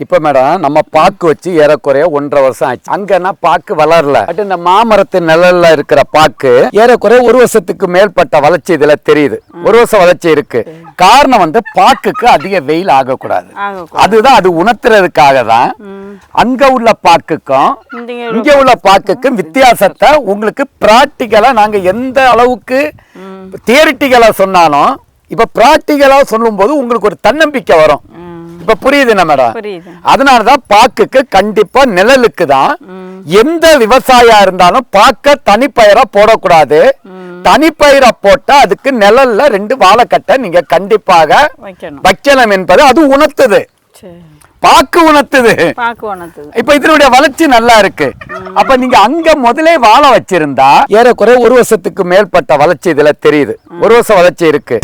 இப்ப மேடம் நம்ம பாக்கு வச்சு ஏறக்குறைய 1.5 வருஷம் ஆச்சு. அங்கன்னா பாக்கு வளரல. பட் இந்த மாமரத்து நிழல்ல இருக்கிற பாக்கு ஏறக்குறைய 1 வருஷத்துக்கு மேற்பட்ட வளர்ச்சி இதுல தெரியுது. 1 வருஷம் வளர்ச்சி இருக்கு. காரணம் வந்து பாக்குக்கு அதிக வெயில் ஆகக்கூடாது. அதுதான் அது உணர்த்துறதுக்காக தான் அங்க உள்ள பாக்குக்கும் இங்க உள்ள பாக்குக்கும் வித்தியாசத்தை உங்களுக்கு பிராக்டிக்கலா நாங்க எந்த அளவுக்கு தியரிட்டிக்கலா சொன்னாலும் இப்ப பிராக்டிக்கலா சொல்லும் போது உங்களுக்கு ஒரு தன்னம்பிக்கை வரும். இப்ப புரியுதுன்னா மேடம், அதனாலதான் பாக்குக்கு கண்டிப்பா நிழலுக்கு தான் எந்த விவசாயியா இருந்தாலும் பாக்க தனிப்பயிரா போடக்கூடாது. தனிப்பயிரா போட்டா அதுக்கு நிழல்ல 2 வாழைக்கட்டை நீங்க கண்டிப்பாக வைக்கணும் என்பது அது உணர்த்துது. பாக்கு உணர்த்துது. இப்ப இதனுடைய வளர்ச்சி நல்லா இருக்கு. அப்ப நீங்க அங்க முதலே வாழை வச்சிருந்தா ஏறக்குறைய 1 வருஷத்துக்கு மேற்பட்ட வளர்ச்சி இதுல தெரியுது. 1 வருஷம் வளர்ச்சி இருக்கு.